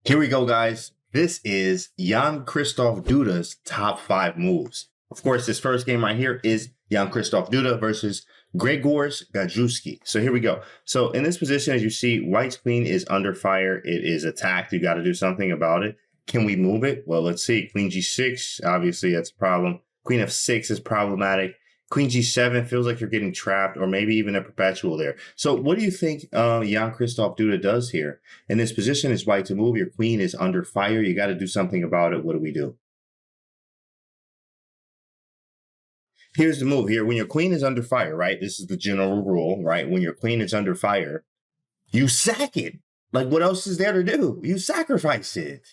Here we go, guys. This is Jan-Krzysztof Duda's top 5 moves. Of course, this first game right here is Jan-Krzysztof Duda versus Grzegorz Gajewski. So here we go. So in this position, as you see, White's queen is under fire. It is attacked. You got to do something about it. Can we move it? Well, let's see. Queen G6, obviously that's a problem. Queen F6 is problematic. Queen G7 feels like you're getting trapped, or maybe even a perpetual there. So what do you think Jan-Krzysztof Duda does here? In this position, is White to move. Your queen is under fire. You got to do something about it. What do we do? Here's the move here. When your queen is under fire, right? This is the general rule, right? When your queen is under fire, you sack it. Like, what else is there to do? You sacrifice it,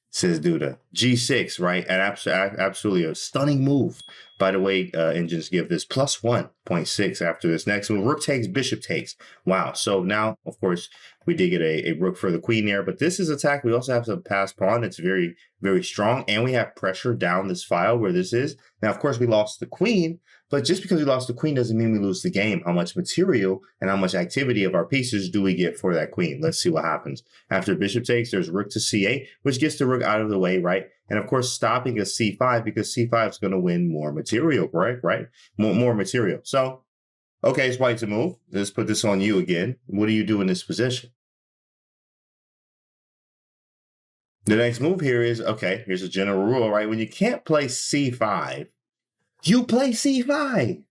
says Duda. G6, right? And absolutely a stunning move. By the way, engines give this plus 1.6 after this next move. Rook takes, bishop takes. Wow. So now, of course, we did get a rook for the queen there, but this is attack. We also have to pass pawn. It's very, very strong. And we have pressure down this file where this is. Now, of course, we lost the queen, but just because we lost the queen doesn't mean we lose the game. How much material and how much activity of our pieces do we get for that queen? Let's see what happens. After bishop takes, there's rook to c8, which gets the rook out of the way, right? And of course, stopping a c5 because c5 is going to win more material, correct? Right? More material. So, okay, it's White to move. Let's put this on you again. What do you do in this position? The next move here is, okay, here's a general rule, right? When you can't play c5, you play c5.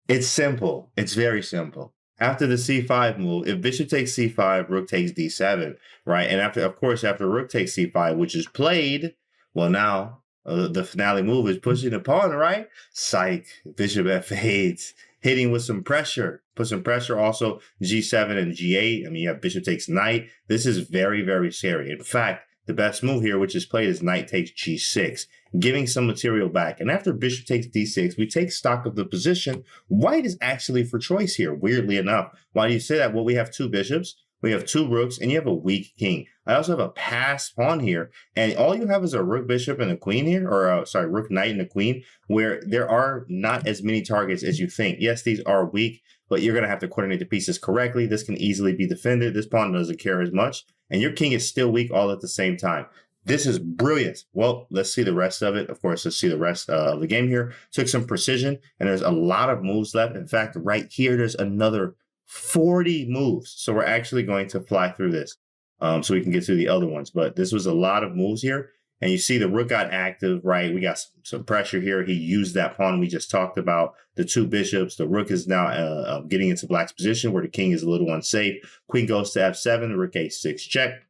It's simple. It's very simple. After the c5 move, if bishop takes c5, rook takes d7, right? And after, of course, after rook takes c5, which is played, well, now the finale move is pushing the pawn, right? Psych, bishop f8, hitting with some pressure. Put some pressure. Also, g7 and g8. I mean, you have bishop takes knight. This is very, very scary. In fact, the best move here, which is played, is knight takes g6, giving some material back. And after bishop takes d6, we take stock of the position. White is actually for choice here, weirdly enough. Why do you say that? Well, we have two bishops, we have two rooks, and you have a weak king. I also have a pass pawn here, and all you have is a rook bishop and a queen here, or sorry, rook knight and a queen, where there are not as many targets as you think. Yes, these are weak, but you're going to have to coordinate the pieces correctly. This can easily be defended. This pawn doesn't care as much, and your king is still weak all at the same time. This is brilliant. Well, let's see the rest of it. Of course, let's see the rest of the game here. Took some precision, and there's a lot of moves left. In fact, right here, there's another 40 moves. So we're actually going to fly through this so we can get to the other ones. But this was a lot of moves here. And you see the rook got active, right? We got some pressure here. He used that pawn we just talked about, the two bishops. The rook is now getting into black's position where the king is a little unsafe. Queen goes to f7, rook a6 check.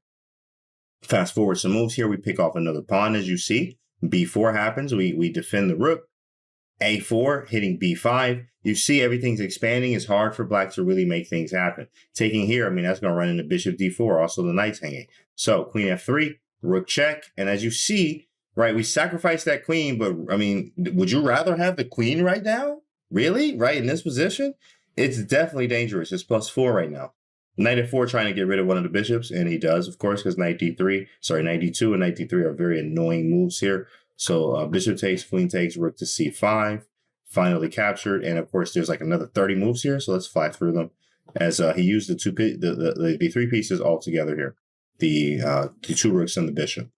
Fast forward some moves here. We pick off another pawn, as you see. b4 happens. We defend the rook. a4, hitting b5. You see everything's expanding. It's hard for black to really make things happen. Taking here, I mean, that's going to run into bishop d4. Also, the knight's hanging. So queen f3, rook check. And as you see, right, we sacrifice that queen. But, I mean, would you rather have the queen right now? Really? Right in this position? It's definitely dangerous. It's +4 right now. Knight f4 trying to get rid of one of the bishops, and he does, of course, because knight d3, sorry, knight d2 and knight d3 are very annoying moves here. So bishop takes, queen takes, rook to c5, finally captured. And of course, there's like another 30 moves here. So let's fly through them as he used the three pieces all together here, the two rooks and the bishop.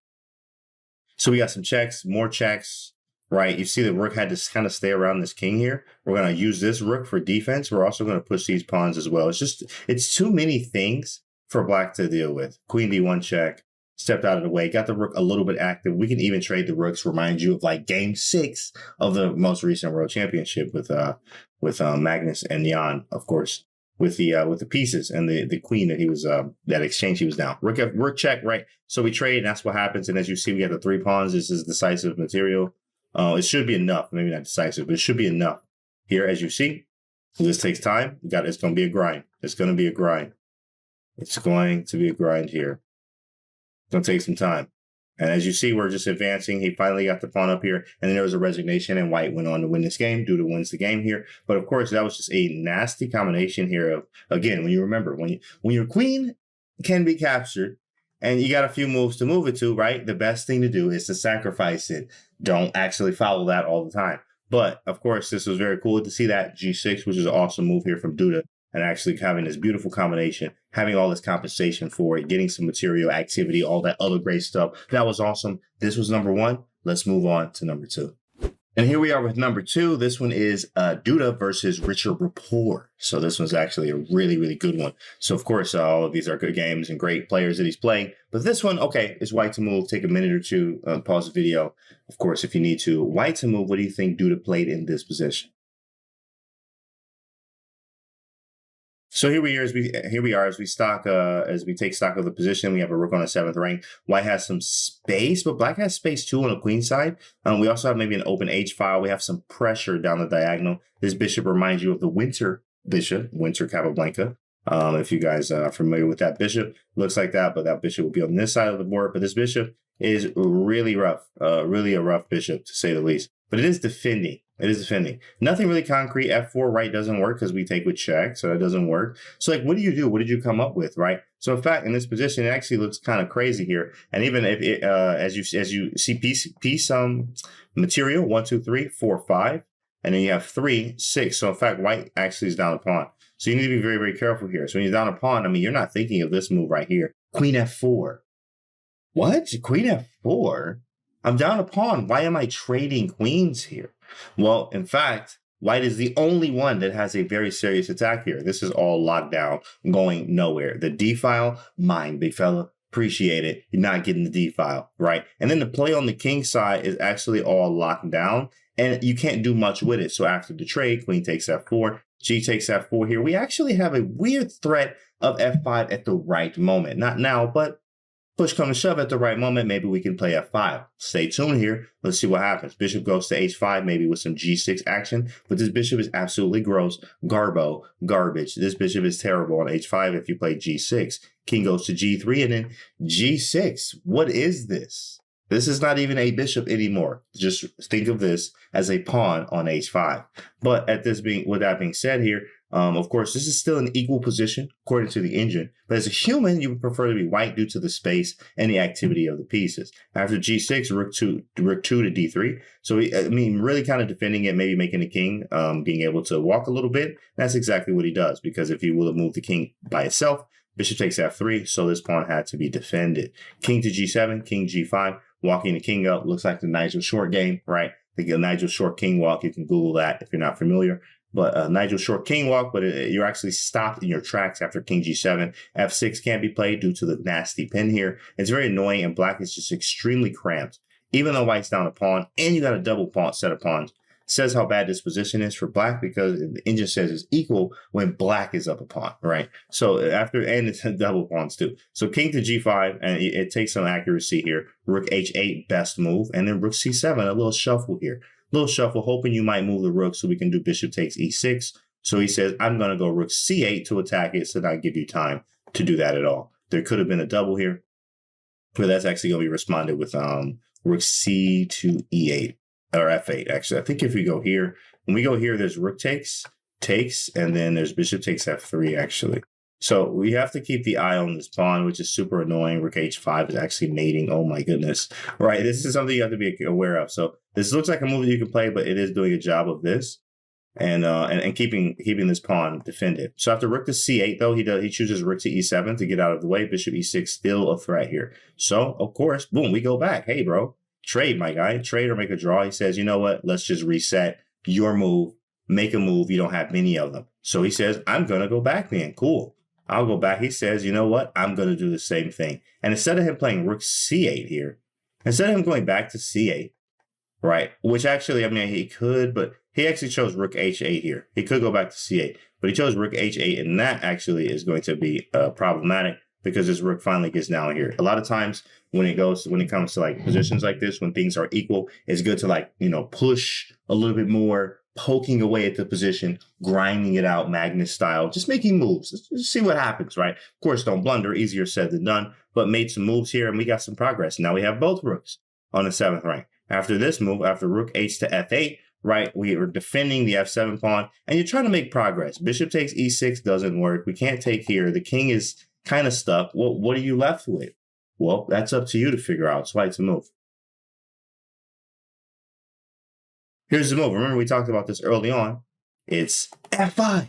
So we got some checks, more checks. Right, you see the rook had to kind of stay around this king here. We're going to use this rook for defense. We're also going to push these pawns as well. It's too many things for black to deal with. Queen d1 check, stepped out of the way, got the rook a little bit active. We can even trade the rooks, remind you of like game 6 of the most recent world championship with Magnus and Jan, of course, with the pieces and the queen that he was that exchange he was down. Rook check, right? So we trade, and that's what happens. And as you see, we got the 3 pawns. This is decisive material. It should be enough, maybe not decisive, but it should be enough here, as you see. So this takes time. It's going to be a grind. It's going to be a grind. It's going to be a grind here. It's going to take some time. And as you see, we're just advancing. He finally got the pawn up here, and then there was a resignation, and White went on to win this game. Duda wins the game here. But of course, that was just a nasty combination here of, again, when you remember, when your queen can be captured, and you got a few moves to move it to, right? The best thing to do is to sacrifice it. Don't actually follow that all the time. But, of course, this was very cool to see that G6, which is an awesome move here from Duda, and actually having this beautiful combination. having all this compensation for it, getting some material activity, all that other great stuff. That was awesome. This was number 1. Let's move on to number 2. And here we are with number 2. This one is Duda versus Richard Rapport. So this one's actually a really, really good one. So of course, all of these are good games and great players that he's playing. But this one, okay, is white to move. Take a minute or two, pause the video. Of course, if you need to. White to move, what do you think Duda played in this position? So here we are as we take stock of the position. We have a rook on the 7th rank. White has some space, but black has space too on the queen side. We also have maybe an open H file. We have some pressure down the diagonal. This bishop reminds you of the Winter bishop, Winter Capablanca. If you guys are familiar with that bishop, looks like that, but that bishop will be on this side of the board. But this bishop is really rough, really a rough bishop to say the least. But it is defending. It is defending. Nothing really concrete. F4 right doesn't work because we take with check, so that doesn't work. So like, what do you do? What did you come up with, right? So in fact, in this position, it actually looks kind of crazy here. And even if it, as you see piece material 1, 2, 3, 4, 5, and then you have 3, 6. So in fact, white actually is down a pawn. So you need to be very, very careful here. So when you're down a pawn, I mean, you're not thinking of this move right here. Queen F4. What? Queen F4? I'm down a pawn. Why am I trading queens here? Well, in fact, white is the only one that has a very serious attack here. This is all locked down, going nowhere. The D file, mine, big fella. Appreciate it. You're not getting the D file, right? And then the play on the king side is actually all locked down, and you can't do much with it. So after the trade, queen takes F4, G takes F4 here. We actually have a weird threat of F5 at the right moment. Not now, but push come to shove at the right moment, maybe we can play F5. Stay tuned here. Let's see what happens. Bishop goes to H5, maybe with some G6 action. But this bishop is absolutely gross. Garbage. This bishop is terrible on H5 if you play G6. King goes to G3 and then G6. What is this? This is not even a bishop anymore. Just think of this as a pawn on H5. But with that being said here, of course, this is still an equal position according to the engine. But as a human, you would prefer to be white due to the space and the activity of the pieces. After G6, rook to D3. So, really kind of defending it, maybe making the king being able to walk a little bit. That's exactly what he does, because if he will have moved the king by itself, bishop takes F3, so this pawn had to be defended. King to G7, king G5, walking the king up. Looks like the Nigel Short game, right? The Nigel Short king walk. You can Google that if you're not familiar. But Nigel Short king walk, but you're actually stopped in your tracks after king G7. F6 can't be played due to the nasty pin here. It's very annoying, and black is just extremely cramped. Even though white's down a pawn, and you got a double pawn set of pawns, says how bad this position is for black, because the engine says it's equal when black is up a pawn, right? So and it's double pawns too. So king to G5, and it takes some accuracy here. Rook H8, best move, and then rook C7, a little shuffle here. Little shuffle, hoping you might move the rook so we can do bishop takes E6. So he says, I'm going to go rook C8 to attack it, so not give you time to do that at all. There could have been a double here, but that's actually going to be responded with rook C to E8, or F8, actually. I think if we go here, when we go here, there's rook takes, and then there's bishop takes F3, actually. So we have to keep the eye on this pawn, which is super annoying. Rook H5 is actually mating. Oh my goodness. Right. This is something you have to be aware of. So this looks like a move that you can play, but it is doing a job of this and keeping this pawn defended. So after rook to C8, though, he chooses rook to E7 to get out of the way. Bishop E6 still a threat here. So of course, boom, we go back. Hey, bro, trade, my guy, trade or make a draw. He says, you know what? Let's just reset your move. Make a move. You don't have many of them. So he says, I'm going to go back then. Cool. I'll go back. He says, you know what? I'm going to do the same thing. And instead of him playing rook C8 here, instead of him going back to C8, right, which actually, he could, but he actually chose rook H8 here. He could go back to C8, but he chose rook H8, and that actually is going to be problematic because his rook finally gets down here. A lot of times when it comes to like positions like this, when things are equal, it's good to push a little bit more, poking away at the position, grinding it out, Magnus style, just making moves. Let's see what happens, right? Of course, don't blunder, easier said than done, but made some moves here and we got some progress. Now we have both rooks on the 7th rank. After this move, after rook H to F8, right, we are defending the F7 pawn and you're trying to make progress. Bishop takes E6 doesn't work. We can't take here. The king is kind of stuck. Well, what are you left with? Well, that's up to you to figure out. It's white to move. Here's the move. Remember, we talked about this early on. It's F5.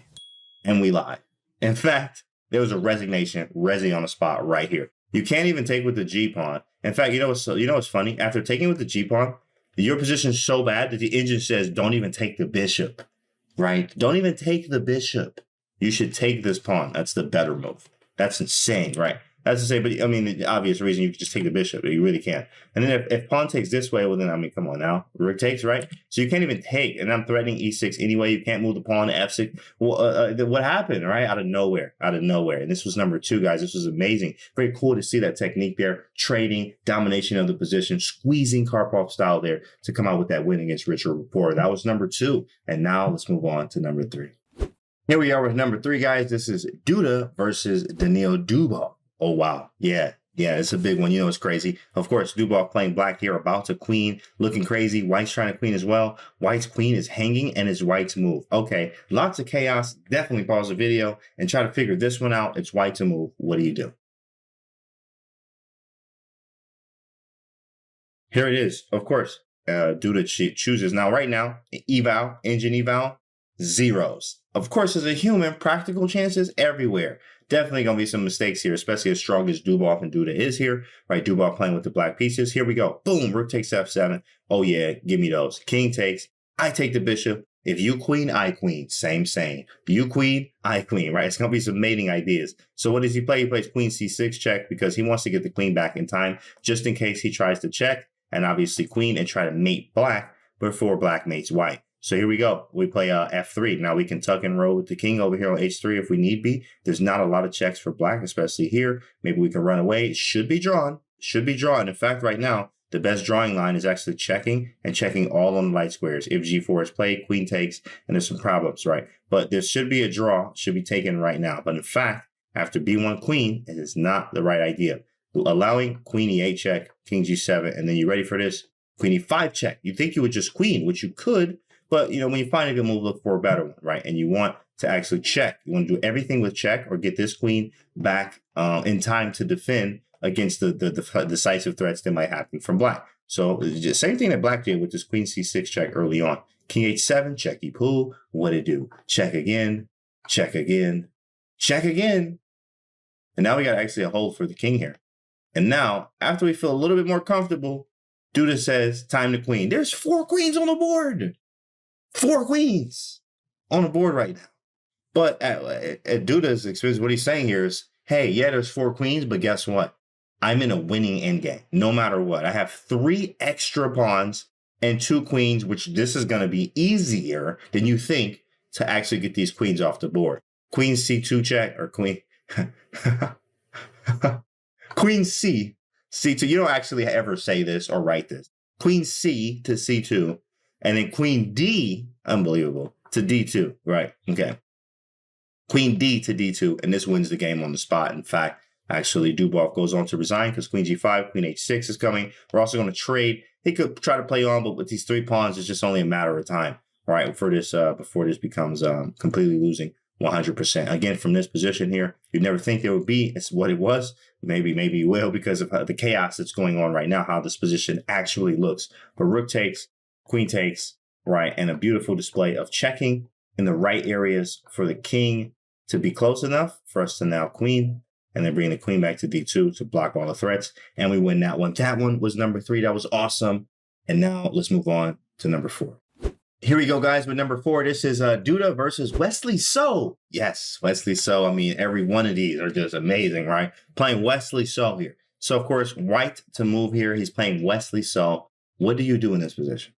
And we lie. In fact, there was a resignation, resi on the spot right here. You can't even take with the G pawn. In fact, you know what's funny? After taking with the G pawn, your position's so bad that the engine says, don't even take the bishop, right? Don't even take the bishop. You should take this pawn. That's the better move. That's insane, right? That's to say, but I mean, the obvious reason you could just take the bishop, but you really can't. And then if pawn takes this way, well, then, I mean, come on now. Rook takes, right? So you can't even take, and I'm threatening e6 anyway. You can't move the pawn to f6. Well, what happened, right? Out of nowhere. And this was number 2, guys. This was amazing. Very cool to see that technique there. Trading, domination of the position, squeezing Karpov style there to come out with that win against Richard Rapport. That was number 2. And now let's move on to number 3. Here we are with number 3, guys. This is Duda versus Daniil Dubov. Oh, wow. Yeah, it's a big one. You know, it's crazy. Of course, Dubov playing black here, about to queen, looking crazy. White's trying to queen as well. White's queen is hanging and it's White's move. Okay, lots of chaos. Definitely pause the video and try to figure this one out. It's White's move. What do you do? Here it is. Of course, Duda chooses. Now, right now, engine eval, zeros. Of course, as a human, practical chances everywhere. Definitely going to be some mistakes here, especially as strong as Dubov and Duda is here, right? Dubov playing with the black pieces. Here we go. Boom. Rook takes f7. Oh, yeah. Give me those. King takes. I take the bishop. If you queen, I queen. Same. You queen, I queen, right? It's going to be some mating ideas. So what does he play? He plays queen c6 check because he wants to get the queen back in time just in case he tries to check and obviously queen and try to mate black before black mates white. So here we go. We play f3. Now we can tuck and roll with the king over here on h3 if we need be. There's not a lot of checks for black, especially here. Maybe we can run away. It should be drawn. In fact, right now, the best drawing line is actually checking and checking all on the light squares. If g4 is played, queen takes, and there's some problems, right? But there should be a draw, should be taken right now. But in fact, after b1 queen, it is not the right idea. Allowing queen e8 check, king g7, and then you ready for this? Queen e5 check. You think you would just queen, which you could, but, you know, when you find a good move, look for a better one, right? And you want to actually check. You want to do everything with check or get this queen back in time to defend against the decisive threats that might happen from black. So just same thing that black did with this queen c6 check early on. King h7, checky pull. What it do? Check again, check again, check again. And now we got actually a hold for the king here. And now, after we feel a little bit more comfortable, Duda says, time to queen. There's 4 queens on the board. 4 queens on the board right now. But at Duda's experience, what he's saying here is, hey, yeah, there's 4 queens, but guess what? I'm in a winning endgame, no matter what. I have 3 extra pawns and 2 queens, which this is going to be easier than you think to actually get these queens off the board. Queen c2 check or queen... Queen c, c2. You don't actually ever say this or write this. Queen c to c2. And then queen D, unbelievable, to D2, right? Okay. Queen D to D2, and this wins the game on the spot. In fact, actually, Dubov goes on to resign because queen G5, queen H6 is coming. We're also going to trade. He could try to play on, but with these 3 pawns, it's just only a matter of time, right? For this, before this becomes completely losing 100%. Again, from this position here, you'd never think it would be. It's what it was. Maybe you will because of the chaos that's going on right now, how this position actually looks. But rook takes, queen takes, right? And a beautiful display of checking in the right areas for the king to be close enough for us to now queen and then bring the queen back to d2 to block all the threats. And we win that one. That one was number 3. That was awesome. And now let's move on to number 4. Here we go, guys, with number 4. This is Duda versus Wesley So. Yes, Wesley So. I mean, every one of these are just amazing, right? Playing Wesley So here. So, of course, white to move here. He's playing Wesley So. What do you do in this position?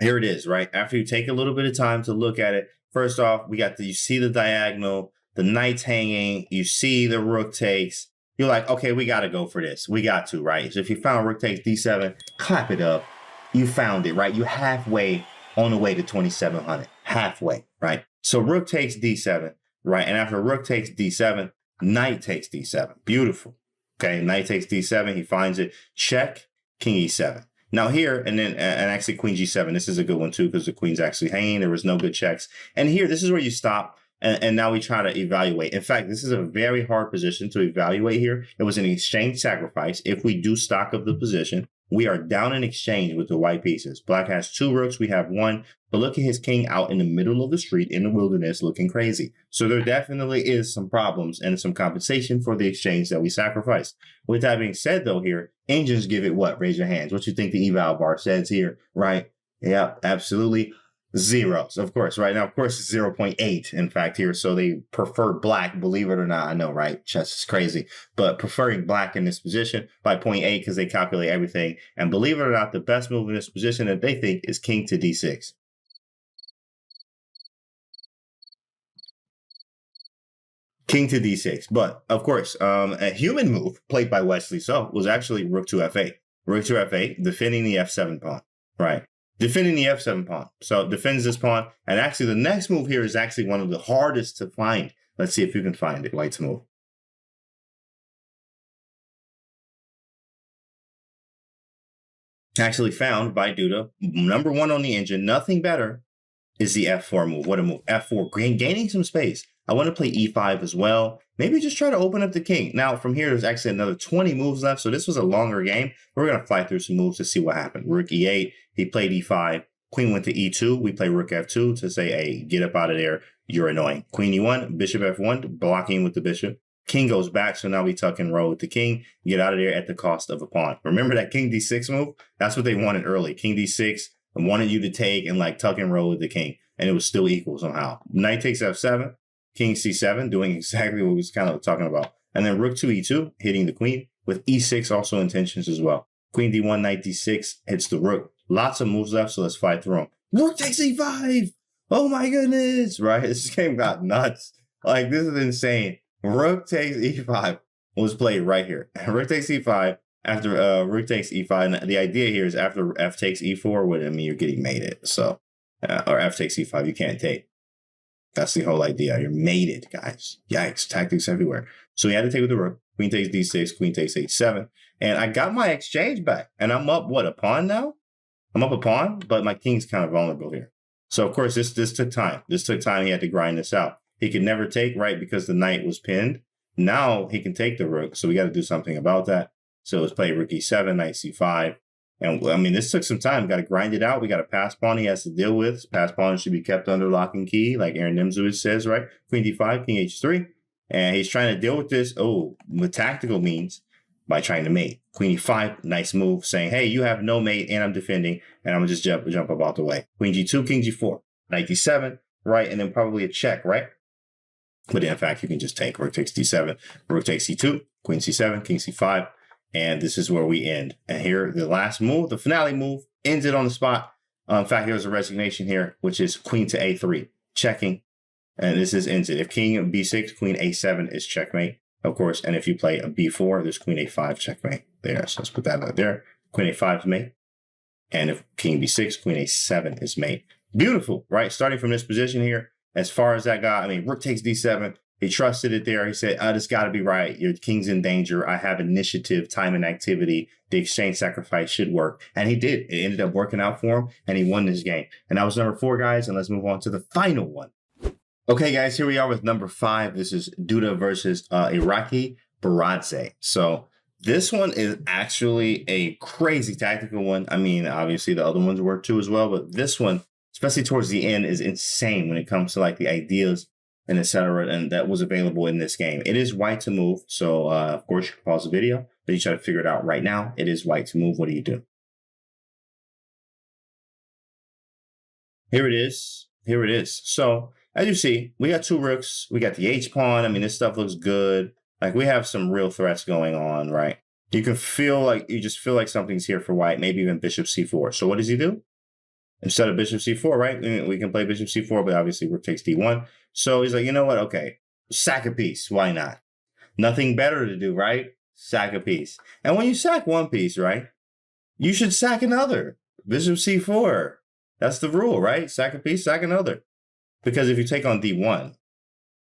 Here it is, right? After you take a little bit of time to look at it, first off, you see the diagonal, the knight's hanging, you see the rook takes. You're like, okay, we got to go for this. We got to, right? So if you found rook takes d7, clap it up. You found it, right? You're halfway on the way to 2,700. Halfway, right? So rook takes d7, right? And after rook takes d7, knight takes d7. Beautiful. Okay, knight takes d7. He finds it. Check, king e7. Now here, and actually queen g7. This is a good one too because the queen's actually hanging. There was no good checks. And here, this is where you stop. And now we try to evaluate. In fact, this is a very hard position to evaluate here. It was an exchange sacrifice. If we do stock of the position, we are down in exchange with the white pieces. Black has 2 rooks, we have 1, but look at his king out in the middle of the street in the wilderness looking crazy. So there definitely is some problems and some compensation for the exchange that we sacrificed. With that being said, though, here, engines give it what? Raise your hands. What you think the eval bar says here, right? Yeah, absolutely. Zeros, of course, right? Now, of course, it's 0.8, in fact, here. So they prefer black, believe it or not. I know, right? Chess is crazy. But preferring black in this position by 0.8 because they calculate everything. And believe it or not, the best move in this position that they think is king to d6. King to d6. But, of course, a human move played by Wesley So was actually rook to f8. Rook to f8, defending the f7 pawn, right? Defending the f7 pawn. So defends this pawn. And actually, the next move here is actually one of the hardest to find. Let's see if you can find it. White's move. Actually found by Duda. Number 1 on the engine. Nothing better is the f4 move. What a move. f4, gaining some space. I want to play e5 as well. Maybe just try to open up the king. Now, from here, there's actually another 20 moves left, so this was a longer game. We're going to fly through some moves to see what happened. Rook e8, he played e5. Queen went to e2. We play rook f2 to say, hey, get up out of there. You're annoying. Queen e1, bishop f1, blocking with the bishop. King goes back, so now we tuck and roll with the king. Get out of there at the cost of a pawn. Remember that king d6 move? That's what they wanted early. King d6 and wanted you to take and like tuck and roll with the king. And it was still equal somehow. Knight takes f7. King c7, doing exactly what we was kind of talking about. And then rook to e2, hitting the queen, with e6 also intentions as well. Queen d1, knight d6, hits the rook. Lots of moves left, so let's fly through them. Rook takes e5! Oh my goodness! Right? This game got nuts. Like, this is insane. Rook takes e5 was played right here. Rook takes e5 after rook takes e5. And the idea here is after f takes e4, what I mean, you're getting mated. So, or f takes e5, you can't take. That's the whole idea. You're mated, guys. Yikes. Tactics everywhere. So he had to take with the rook. Queen takes d6. Queen takes h7. And I got my exchange back. And I'm up, what, a pawn now? I'm up a pawn, but my king's kind of vulnerable here. So, of course, this took time. This took time. He had to grind this out. He could never take, right, because the knight was pinned. Now he can take the rook. So we got to do something about that. So let's play rook e7, knight c5. And I mean, this took some time. Got to grind it out. We got a pass pawn he has to deal with. Pass pawn should be kept under lock and key, like Aaron Nimzowitsch says, right? Queen d5, king h3. And he's trying to deal with this, with tactical means by trying to mate. Queen e5, nice move, saying, hey, you have no mate and I'm defending, and I'm going to just jump up out the way. Queen g2, king g4, knight d7, right? And then probably a check, right? But in fact, you can just take rook takes d7, rook takes c2, queen c7, king c5. And this is where we end. And here, the last move, the finale move, ends it on the spot. In fact, here's a resignation here, which is queen to a3, checking. And this is ends it. If king b6, queen a7 is checkmate, of course. And if you play a b4, there's queen a5, checkmate there. So let's put that out there. Queen a5 is mate. And if king b6, queen a7 is mate. Beautiful, right? Starting from this position here, as far as that guy, I mean, rook takes d7. He trusted it there. He said, this got to be right. Your king's in danger. I have initiative, time, and activity. The exchange sacrifice should work. And he did. It ended up working out for him, and he won this game. And that was number 4, guys. And let's move on to the final one. Okay, guys, here we are with number 5. This is Duda versus Iraqi Baradze. So this one is actually a crazy tactical one. I mean, obviously, the other ones work too as well. But this one, especially towards the end, is insane when it comes to like the ideas and etc. And that was available in this game. It is white to move. So, of course, you can pause the video, but you try to figure it out right now. It is white to move. What do you do? Here it is. Here it is. So, as you see, we got 2 rooks. We got the H pawn. I mean, this stuff looks good. Like, we have some real threats going on, right? You can feel like, you just feel like something's here for white, maybe even bishop c4. So what does he do? Instead of bishop c4, right? We can play bishop c4, but obviously rook takes d1. So he's like, you know what? Okay, sack a piece. Why not? Nothing better to do, right? Sack a piece. And when you sack one piece, right, you should sack another. Bishop c4. That's the rule, right? Sack a piece, sack another. Because if you take on d1,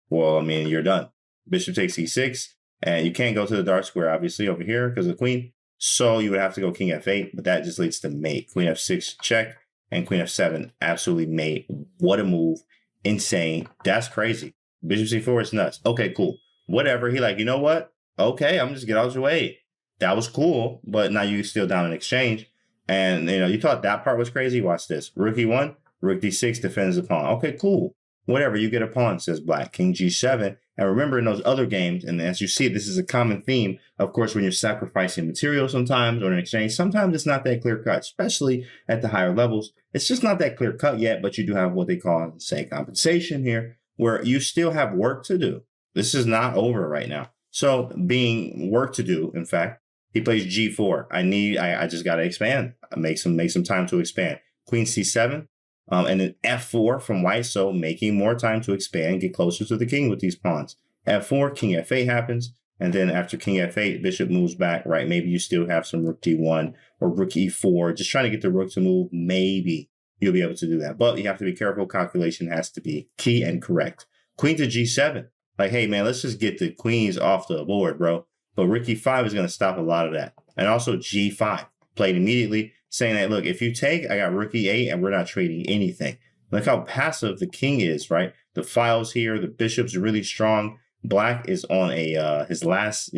well, I mean, you're done. Bishop takes e6, and you can't go to the dark square, obviously, over here because of the queen. So you would have to go king f8, but that just leads to mate. Queen f6, check. And queen f7, absolutely mate. What a move. Insane. That's crazy. Bishop c4 is nuts. Okay, cool. Whatever. He like, you know what? Okay, I'm just get out of your way. that was cool, but now you're still down in exchange. And, you thought that part was crazy? Watch this. Rook E1, rook D6 defends the pawn. Okay, cool. Whatever, you get a pawn, says black. King G7. And remember in those other games, and as you see, this is a common theme, of course, when you're sacrificing material sometimes or in exchange, sometimes it's not that clear cut, especially at the higher levels. It's just not that clear cut yet, but you do have what they call, say, compensation here, where you still have work to do. This is not over right now. So being work to do, in fact, he plays G4. I just got to expand, make some time to expand. Queen C7. And then F4 from white, so making more time to expand, get closer to the king with these pawns. F4, king F8 happens, and then after king F8, bishop moves back, right? Maybe you still have some rook D1 or rook E4, just trying to get the rook to move. Maybe you'll be able to do that, but you have to be careful. Calculation has to be key and correct. Queen to G7. Like, hey, man, let's just get the queens off the board, bro. But rook E5 is going to stop a lot of that. And also G5, played immediately, saying that, look, if you take, I got rook E8 and we're not trading anything. Look how passive the king is, right? The files here, the bishop's really strong. Black is on a his last,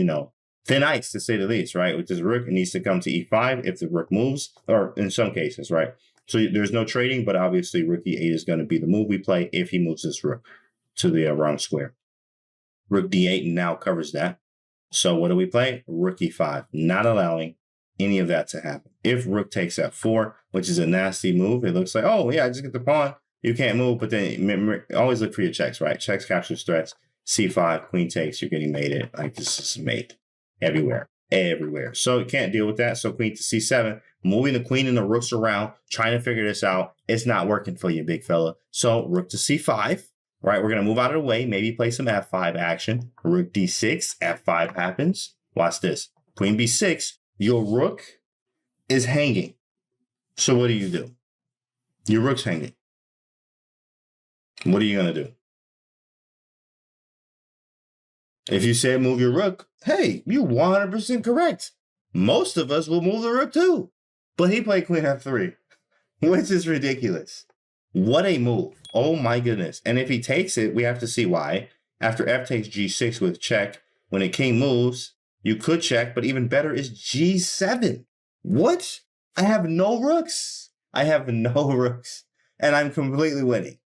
thin ice, to say the least, right? With this rook, it needs to come to E5 if the rook moves, or in some cases, right? So there's no trading, but obviously rook E8 is going to be the move we play if he moves this rook to the wrong square. Rook D8 now covers that. So what do we play? Rook E5, not allowing any of that to happen. If rook takes F4, which is a nasty move, it looks like, oh yeah, I just get the pawn. You can't move, but then remember, always look for your checks, right? Checks captures threats. C5, queen takes, you're getting mated. Like, this is mate everywhere. So you can't deal with that. So queen to C7, moving the queen and the rooks around, trying to figure this out. It's not working for you, big fella. So rook to C5, right? We're going to move out of the way, maybe play some F5 action. Rook D6, F5 happens. Watch this. Queen B6, your rook is hanging. So what do? Your rook's hanging. What are you going to do? If you say move your rook, hey, you're 100% correct. Most of us will move the rook too. But he played queen F3, which is ridiculous. What a move. Oh my goodness. And if he takes it, we have to see why. After F takes G6 with check, when a king moves, you could check, but even better is G7. What? I have no rooks. And I'm completely winning.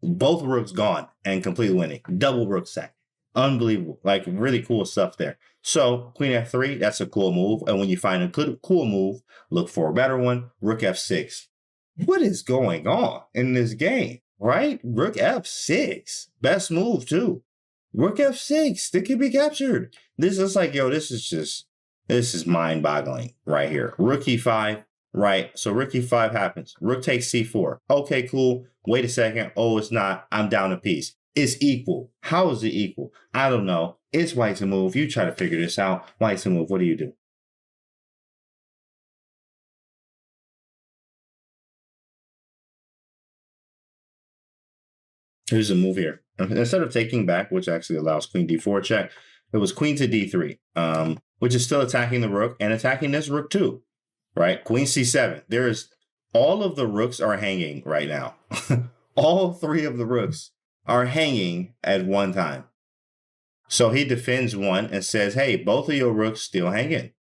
Both rooks gone and completely winning. Double rook sack. Unbelievable. Like, really cool stuff there. So queen F3, that's a cool move. And when you find a good, cool move, look for a better one. Rook F6. What is going on in this game, right? Rook F6. Best move too. Rook F6 that can be captured. This is like, yo, this is mind-boggling right here. Rook E5, right? So rook E5 happens. Rook takes C4. Okay, cool. Wait a second. Oh, it's not. I'm down a piece. It's equal. How is it equal? I don't know. It's white to move. You try to figure this out. White to move. What do you do? Here's a move here. Instead of taking back, which actually allows queen D4 check, it was queen to D3, which is still attacking the rook and attacking this rook too, right? Queen C7. There's all of the rooks are hanging right now. All three of the rooks are hanging at one time. So he defends one and says, hey, both of your rooks still hanging.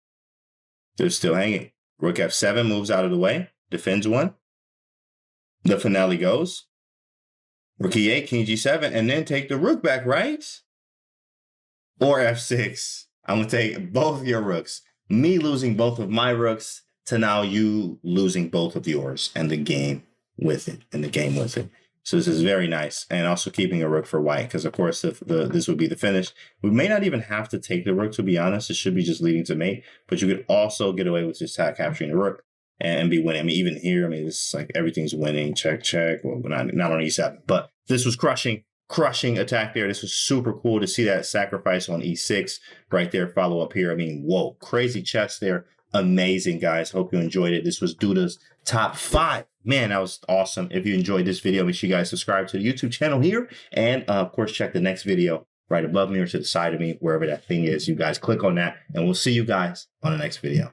They're still hanging. Rook F7 moves out of the way, defends one. The finale goes. Rook E8, king G7, and then take the rook back, right? Or F6. I'm going to take both your rooks. Me losing both of my rooks to now you losing both of yours and the game with it. So this is very nice. And also keeping a rook for white, because of course this would be the finish. We may not even have to take the rook, to be honest. It should be just leading to mate. But you could also get away with just capturing the rook and be winning. I mean, even here, it's like everything's winning. Check, check. Well, not on E7. But this was crushing attack there. This was super cool to see that sacrifice on E6 right there. Follow up here. I mean, whoa, crazy chess there. Amazing, guys. Hope you enjoyed it. This was Duda's top 5. Man, that was awesome. If you enjoyed this video, make sure you guys subscribe to the YouTube channel here. And of course, check the next video right above me or to the side of me, wherever that thing is. You guys click on that, and we'll see you guys on the next video.